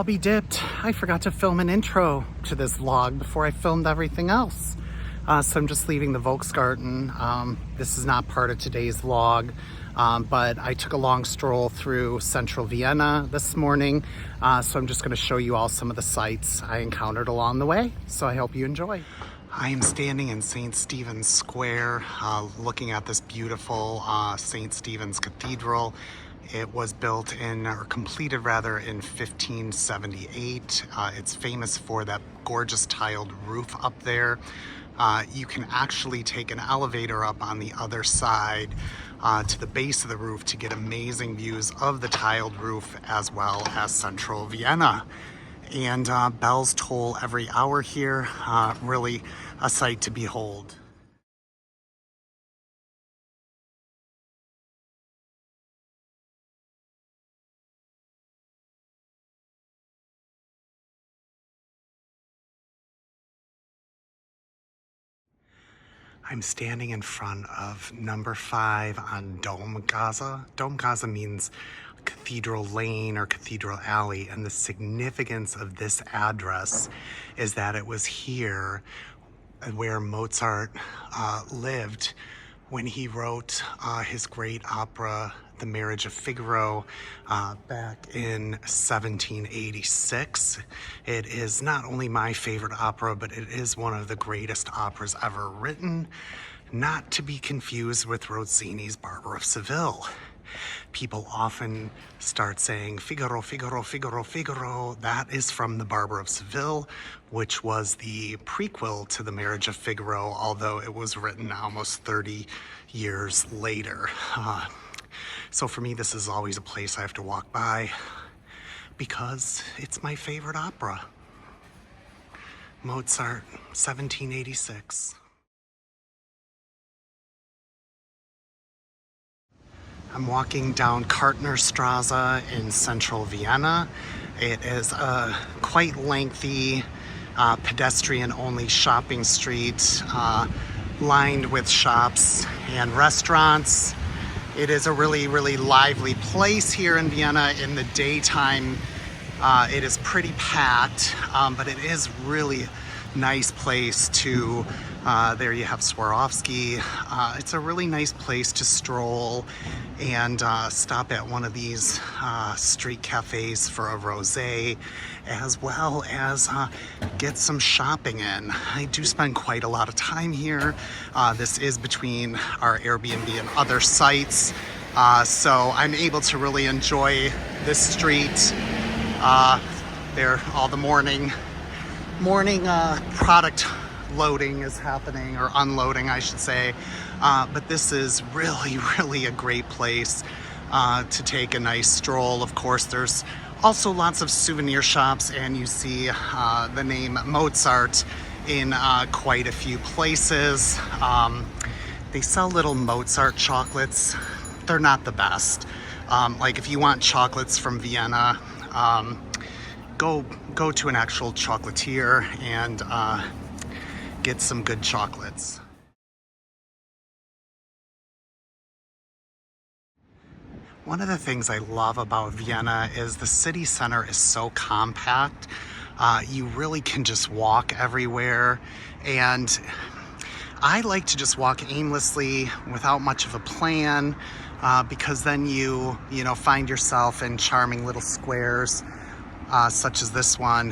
be dipped. I forgot to film an intro to this vlog before I filmed everything else. So I'm just leaving the Volksgarten. This is not part of today's vlog, but I took a long stroll through central Vienna this morning. So I'm just gonna show you all some of the sights I encountered along the way. So I hope you enjoy. I am standing in St. Stephen's Square, looking at this beautiful St. Stephen's Cathedral. It was built in, or completed rather, in 1578. It's famous for that gorgeous tiled roof up there. You can actually take an elevator up on the other side to the base of the roof to get amazing views of the tiled roof as well as central Vienna. And bells toll every hour here, really a sight to behold. I'm standing in front of number 5 on Domgasse. Domgasse means Cathedral Lane or Cathedral Alley, and the significance of this address is that it was here where Mozart lived when he wrote his great opera, The Marriage of Figaro, back in 1786. It is not only my favorite opera, but it is one of the greatest operas ever written, not to be confused with Rossini's Barber of Seville. People often start saying Figaro, Figaro, Figaro, Figaro. That is from the Barber of Seville, which was the prequel to The Marriage of Figaro, although it was written almost 30 years later. So for me, this is always a place I have to walk by because it's my favorite opera. Mozart, 1786. I'm walking down Kartnerstrasse in central Vienna. It is a quite lengthy pedestrian-only shopping street lined with shops and restaurants. It is a really, really lively place here in Vienna. In the daytime, it is pretty packed, but it is really nice place to, there you have Swarovski. It's a really nice place to stroll and stop at one of these street cafes for a rosé, as well as get some shopping in. I do spend quite a lot of time here. This is between our Airbnb and other sites, so I'm able to really enjoy this street. There, all the morning product loading is happening, or unloading I should say, but this is really a great place to take a nice stroll. Of course, there's also lots of souvenir shops, and you see the name Mozart in quite a few places. They sell little Mozart chocolates. They're not the best. Like if you want chocolates from Vienna, go to an actual chocolatier and get some good chocolates. One of the things I love about Vienna is the city center is so compact. You really can just walk everywhere, and I like to just walk aimlessly without much of a plan, because then you find yourself in charming little squares, such as this one.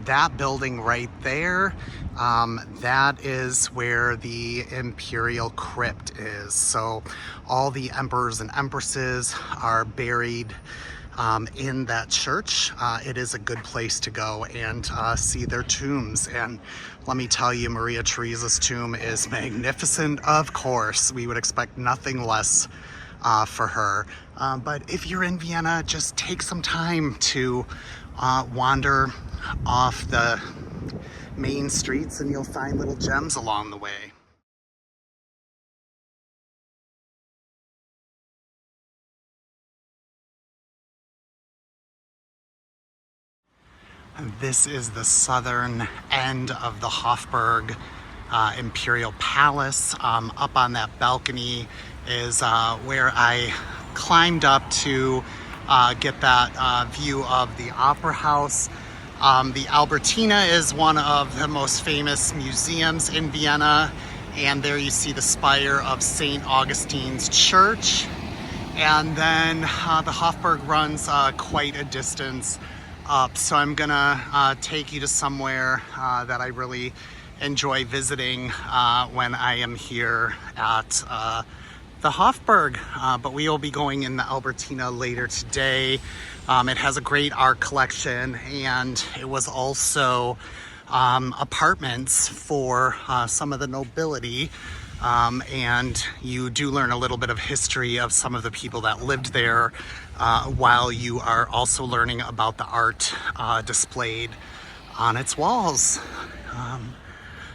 That building right there, that is where the Imperial Crypt is. So all the emperors and empresses are buried in that church. It is a good place to go and see their tombs. And let me tell you, Maria Theresa's tomb is magnificent. Of course, we would expect nothing less for her. But if you're in Vienna, just take some time to wander off the main streets, and you'll find little gems along the way. This is the southern end of the Hofburg Imperial Palace. Up on that balcony is where I climbed up to get that view of the Opera House. The Albertina is one of the most famous museums in Vienna, and there you see the spire of St. Augustine's Church. And then the Hofburg runs quite a distance up, so I'm gonna take you to somewhere that I really enjoy visiting when I am here at the Hofburg, but we will be going in the Albertina later today. It has a great art collection, and it was also apartments for some of the nobility, and you do learn a little bit of history of some of the people that lived there while you are also learning about the art displayed on its walls.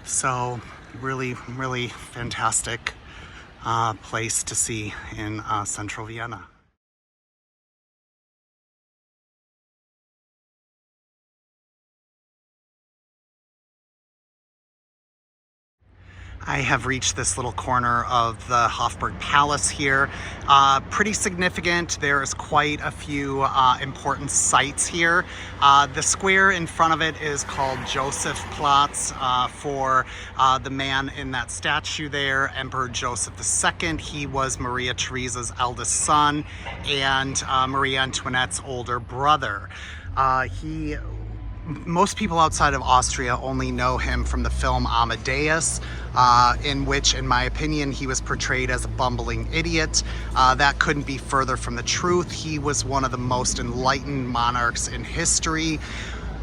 So really, really fantastic place to see in central Vienna. I have reached this little corner of the Hofburg Palace here. Pretty significant. There is quite a few important sites here. The square in front of it is called Josephplatz for the man in that statue there, Emperor Joseph II. He was Maria Theresa's eldest son and Marie Antoinette's older brother. Most people outside of Austria only know him from the film Amadeus, in which, in my opinion, he was portrayed as a bumbling idiot. That couldn't be further from the truth. He was one of the most enlightened monarchs in history,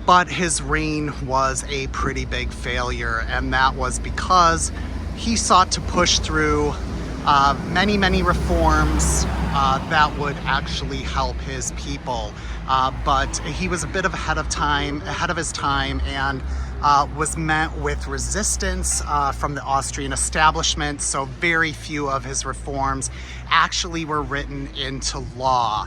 but his reign was a pretty big failure, and that was because he sought to push through many, many reforms that would actually help his people. But he was a bit ahead of his time, and was met with resistance from the Austrian establishment, so very few of his reforms actually were written into law.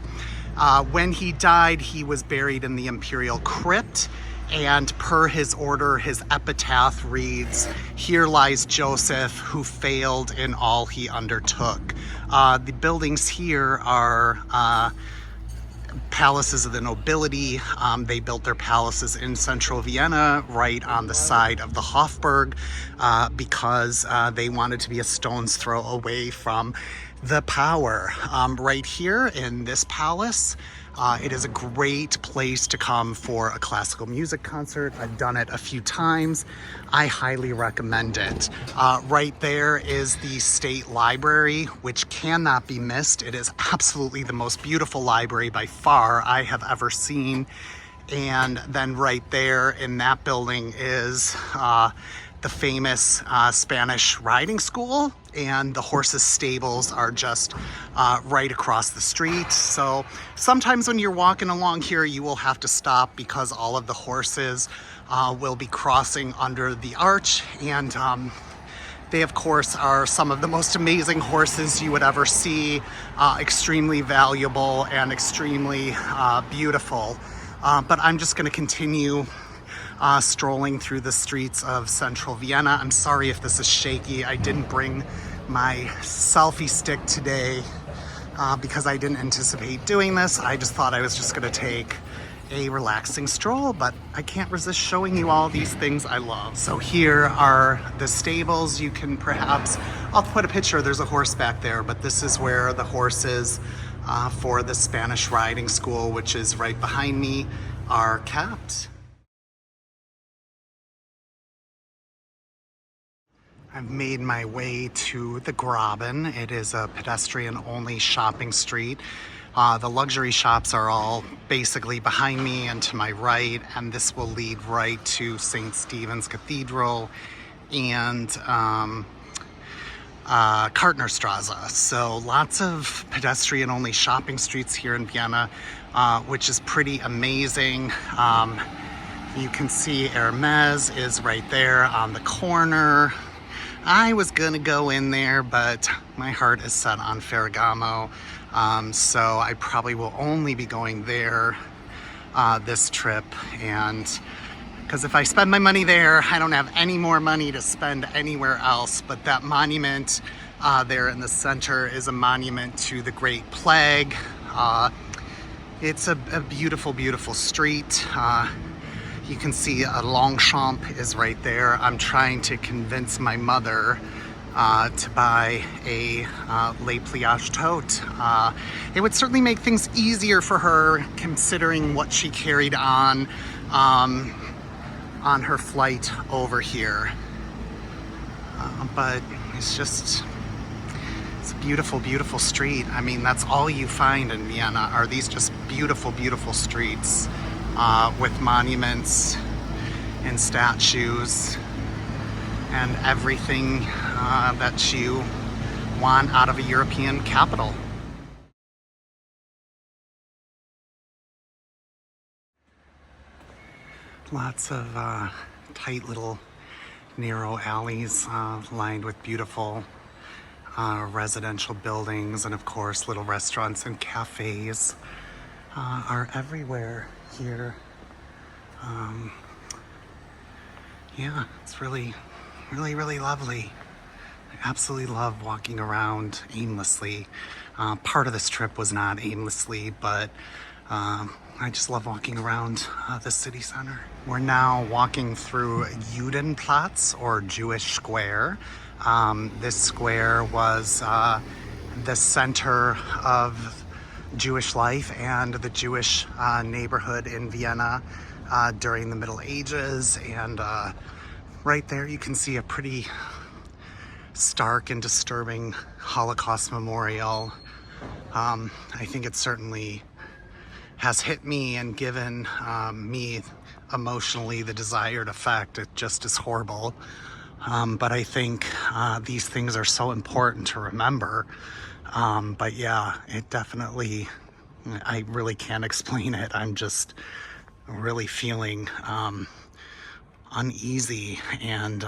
When he died, he was buried in the imperial crypt, and per his order, his epitaph reads, "Here lies Joseph, who failed in all he undertook." The buildings here are palaces of the nobility. They built their palaces in central Vienna, right on the side of the Hofburg, because they wanted to be a stone's throw away from the power. Right here in this palace, it is a great place to come for a classical music concert. I've done it a few times. I highly recommend it. Right there is the State Library, which cannot be missed. It is absolutely the most beautiful library by far I have ever seen. And then right there in that building is the famous Spanish riding school, and the horses' stables are just right across the street. So sometimes when you're walking along here, you will have to stop because all of the horses will be crossing under the arch, and they of course are some of the most amazing horses you would ever see, extremely valuable and extremely beautiful. But I'm just going to continue strolling through the streets of central Vienna. I'm sorry if this is shaky. I didn't bring my selfie stick today because I didn't anticipate doing this. I just thought I was just going to take a relaxing stroll, but I can't resist showing you all these things I love. So here are the stables. You can perhaps, I'll put a picture, there's a horse back there, but this is where the horses for the Spanish riding school, which is right behind me, are kept. I've made my way to the Graben. It is a pedestrian-only shopping street. The luxury shops are all basically behind me and to my right, and this will lead right to St. Stephen's Cathedral and Kartnerstrasse. So lots of pedestrian-only shopping streets here in Vienna, which is pretty amazing. You can see Hermes is right there on the corner. I was gonna go in there, but my heart is set on Ferragamo, so I probably will only be going there this trip. And because if I spend my money there, I don't have any more money to spend anywhere else. But that monument there in the center is a monument to the Great Plague. It's a beautiful, beautiful street. You can see a Longchamp is right there. I'm trying to convince my mother to buy a Les Pliages tote. It would certainly make things easier for her considering what she carried on her flight over here. But it's a beautiful, beautiful street. I mean, that's all you find in Vienna are these just beautiful, beautiful streets with monuments and statues and everything that you want out of a European capital. Lots of tight little narrow alleys lined with beautiful residential buildings, and of course little restaurants and cafes are everywhere here. Yeah, it's really, really, really lovely. I absolutely love walking around aimlessly. Part of this trip was not aimlessly, but I just love walking around the city center. We're now walking through Judenplatz, or Jewish Square. This square was the center of Jewish life and the Jewish neighborhood in Vienna during the Middle Ages. And right there you can see a pretty stark and disturbing Holocaust memorial. I think it certainly has hit me and given me emotionally the desired effect. It just is horrible. But I think these things are so important to remember. But yeah, it definitely, I really can't explain it. I'm just really feeling uneasy and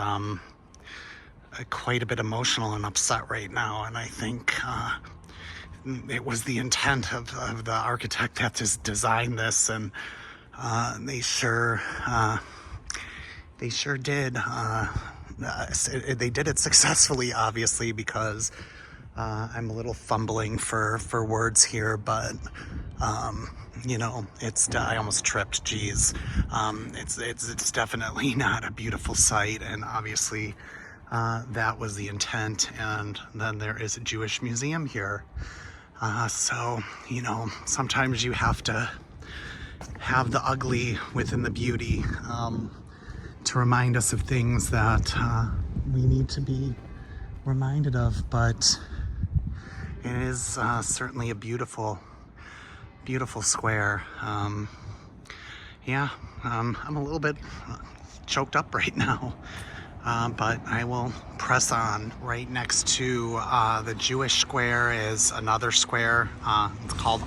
quite a bit emotional and upset right now. And I think it was the intent of the architect that has designed this, and they sure did. They did it successfully, obviously, because I'm a little fumbling for words here, but you know, I almost tripped. Geez, it's definitely not a beautiful sight, and obviously that was the intent. And then there is a Jewish museum here. So, you know, sometimes you have to have the ugly within the beauty to remind us of things that we need to be reminded of. But it is certainly a beautiful, beautiful square. Yeah, I'm a little bit choked up right now. But I will press on. Right next to the Jewish square is another square. It's called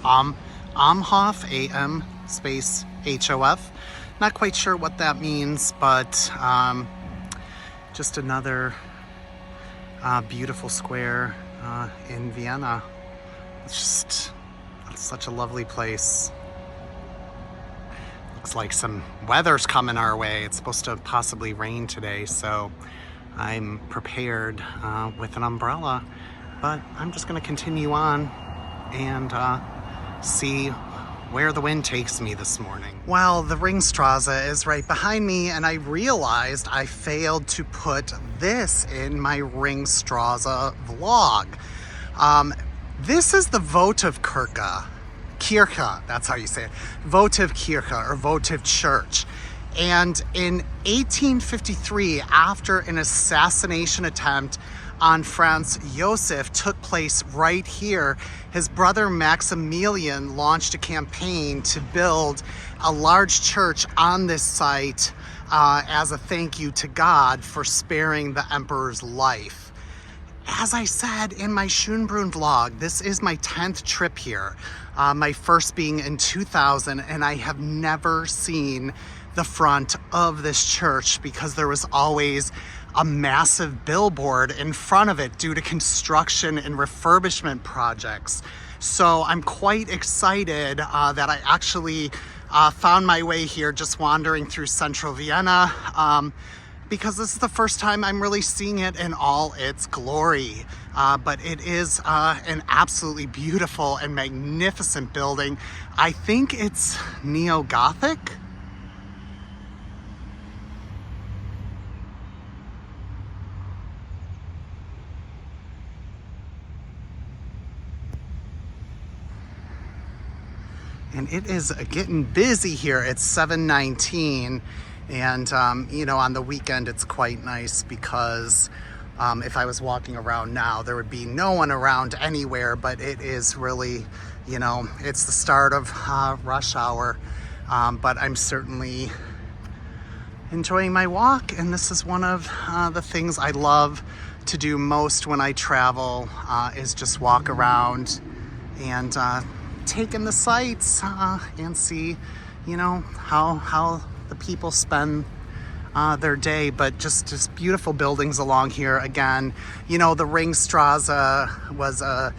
Amhof, A-M space H-O-F. Not quite sure what that means, but just another beautiful square in Vienna. It's such a lovely place. Looks like some weather's coming our way. It's supposed to possibly rain today, so I'm prepared with an umbrella. But I'm just going to continue on and see where the wind takes me this morning. Well, the Ringstraße is right behind me, and I realized I failed to put this in my Ringstraße vlog. This is the votive Kirche, that's how you say it. Votive Kirche, or votive church. And in 1853, after an assassination attempt on Franz Josef took place right here, his brother Maximilian launched a campaign to build a large church on this site as a thank you to God for sparing the emperor's life. As I said in my Schönbrunn vlog, this is my 10th trip here, my first being in 2000, and I have never seen the front of this church because there was always a massive billboard in front of it due to construction and refurbishment projects. So I'm quite excited that I actually found my way here just wandering through central Vienna, because this is the first time I'm really seeing it in all its glory. but it is an absolutely beautiful and magnificent building. I think it's neo-Gothic. And it is getting busy here. It's 7:19, and you know, on the weekend it's quite nice because if I was walking around now, there would be no one around anywhere, but it is really, you know, it's the start of rush hour. But I'm certainly enjoying my walk, and this is one of the things I love to do most when I travel, is just walk around and take in the sights and see, you know, how the people spend their day. But just beautiful buildings along here. Again, you know, the Ringstrasse was a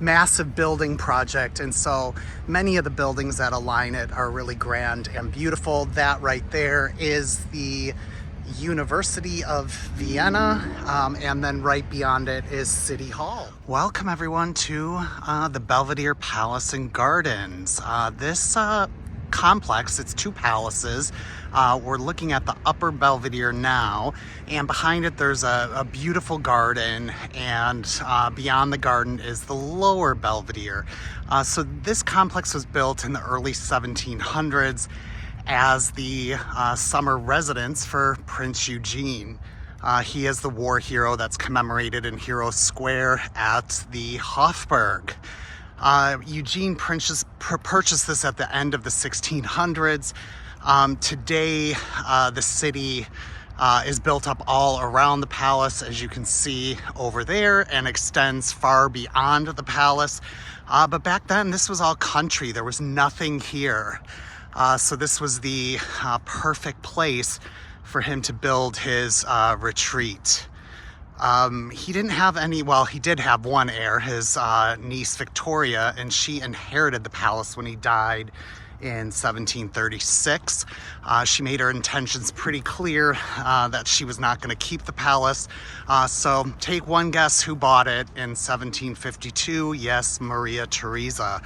massive building project, and so many of the buildings that align it are really grand and beautiful. That right there is the University of Vienna, and then right beyond it is City Hall. Welcome everyone to the Belvedere Palace and Gardens. This complex, it's two palaces. We're looking at the upper Belvedere now, and behind it there's a beautiful garden, and beyond the garden is the lower Belvedere. So this complex was built in the early 1700s as the summer residence for Prince Eugene. He is the war hero that's commemorated in Hero Square at the Hofburg. Eugene purchased this at the end of the 1600s. Today, the city is built up all around the palace, as you can see over there, and extends far beyond the palace. But back then, this was all country. There was nothing here. So this was the perfect place for him to build his retreat. He didn't have any, well, he did have one heir, his niece Victoria, and she inherited the palace when he died in 1736. She made her intentions pretty clear that she was not going to keep the palace. So take one guess who bought it in 1752. Yes, Maria Theresa.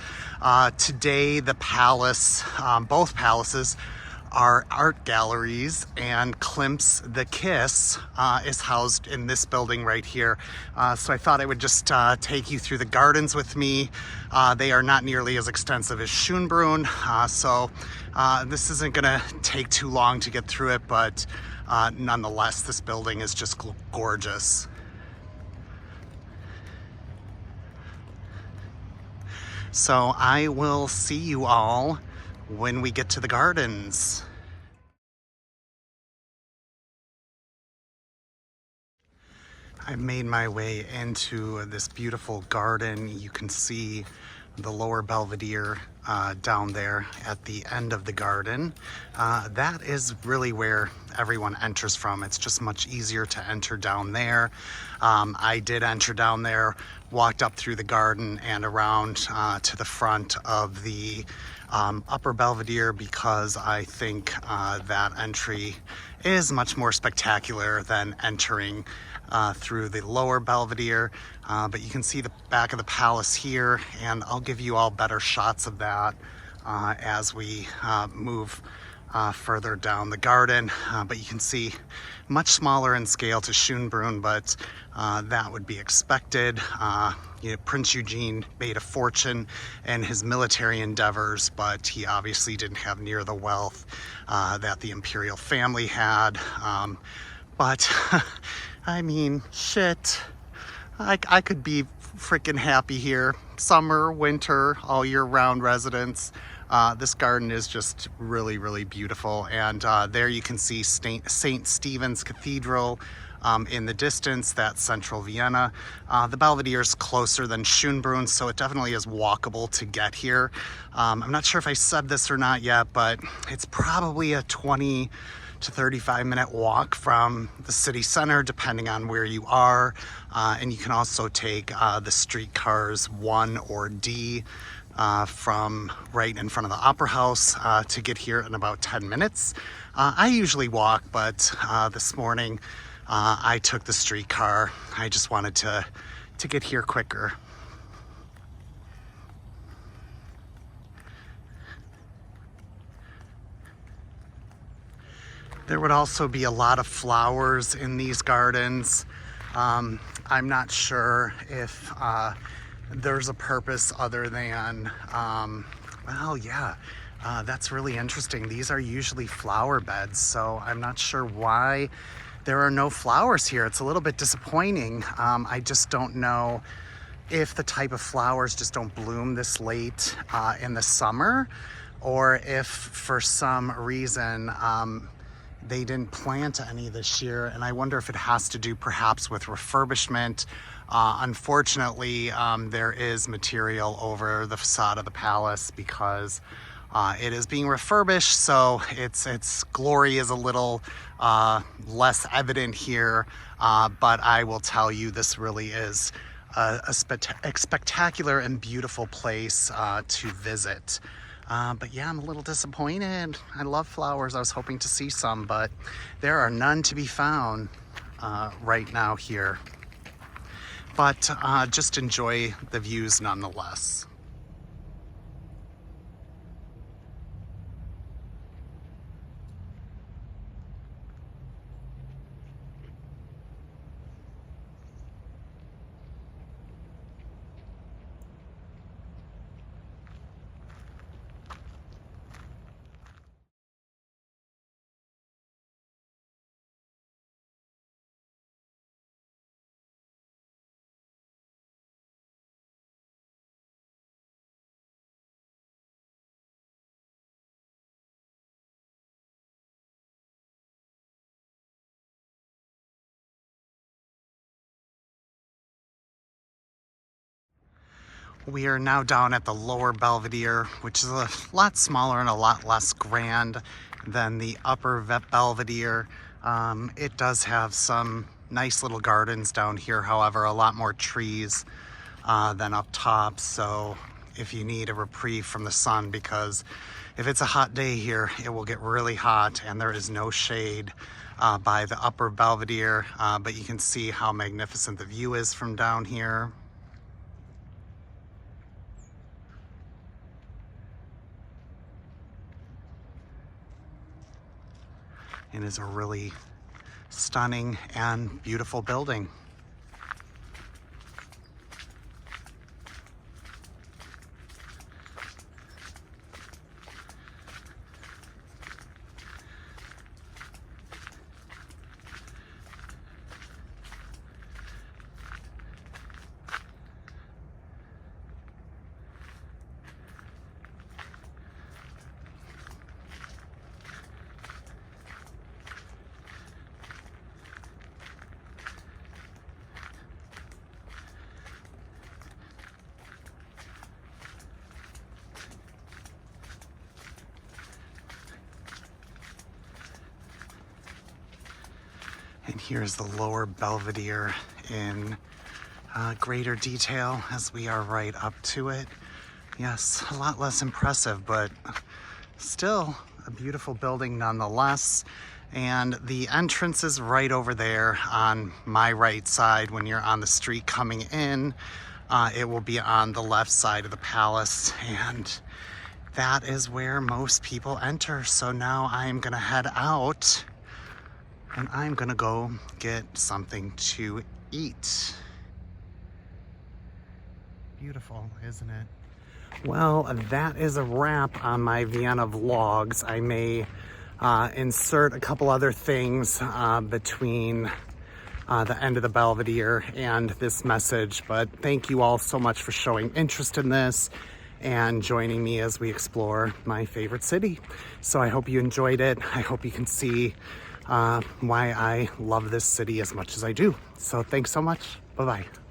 Today, the palace, both palaces, are art galleries, and Klimt's The Kiss is housed in this building right here. So I thought I would just take you through the gardens with me. They are not nearly as extensive as Schönbrunn, so this isn't gonna take too long to get through it, but nonetheless, this building is just gorgeous. So I will see you all when we get to the gardens. I've made my way into this beautiful garden. You can see the lower Belvedere down there at the end of the garden. That is really where everyone enters from. It's just much easier to enter down there. I did enter down there, walked up through the garden and around to the front of the upper Belvedere, because I think that entry is much more spectacular than entering through the lower Belvedere. But you can see the back of the palace here, and I'll give you all better shots of that as we move further down the garden. But you can see much smaller in scale to Schönbrunn, but that would be expected. You know, Prince Eugene made a fortune in his military endeavors, but he obviously didn't have near the wealth that the imperial family had. But I mean, shit, I could be freaking happy here. Summer, winter, all year round residence. This garden is just really, really beautiful. And there you can see St. Stephen's Cathedral in the distance. That's central Vienna. The Belvedere is closer than Schönbrunn, so it definitely is walkable to get here. I'm not sure if I said this or not yet, but it's probably a 20 to 35-minute walk from the city center, depending on where you are. And you can also take the streetcars 1 or D from right in front of the Opera House to get here in about 10 minutes. I usually walk, but this morning I took the streetcar. I just wanted to get here quicker. There would also be a lot of flowers in these gardens. I'm not sure if there's a purpose other than, well, yeah, that's really interesting. These are usually flower beds, so I'm not sure why there are no flowers here. It's a little bit disappointing. I just don't know if the type of flowers just don't bloom this late in the summer, or if for some reason they didn't plant any this year, and I wonder if it has to do perhaps with refurbishment. Unfortunately, there is material over the facade of the palace because it is being refurbished, so its glory is a little less evident here, but I will tell you, this really is a spectacular and beautiful place to visit. But yeah, I'm a little disappointed. I love flowers. I was hoping to see some, but there are none to be found right now here. But just enjoy the views nonetheless. We are now down at the lower Belvedere, which is a lot smaller and a lot less grand than the upper Belvedere. It does have some nice little gardens down here, however, a lot more trees than up top. So if you need a reprieve from the sun, because if it's a hot day here, it will get really hot, and there is no shade by the upper Belvedere, but you can see how magnificent the view is from down here. It is a really stunning and beautiful building. And here's the lower Belvedere in greater detail as we are right up to it. Yes, a lot less impressive, but still a beautiful building nonetheless. And the entrance is right over there on my right side. When you're on the street coming in, it will be on the left side of the palace, and that is where most people enter. So now I'm gonna head out and I'm gonna go get something to eat. Beautiful, isn't it? Well, that is a wrap on my Vienna vlogs. I may insert a couple other things between the end of the Belvedere and this message, but thank you all so much for showing interest in this and joining me as we explore my favorite city. So I hope you enjoyed it. I hope you can see why I love this city as much as I do. So thanks so much. Bye-bye.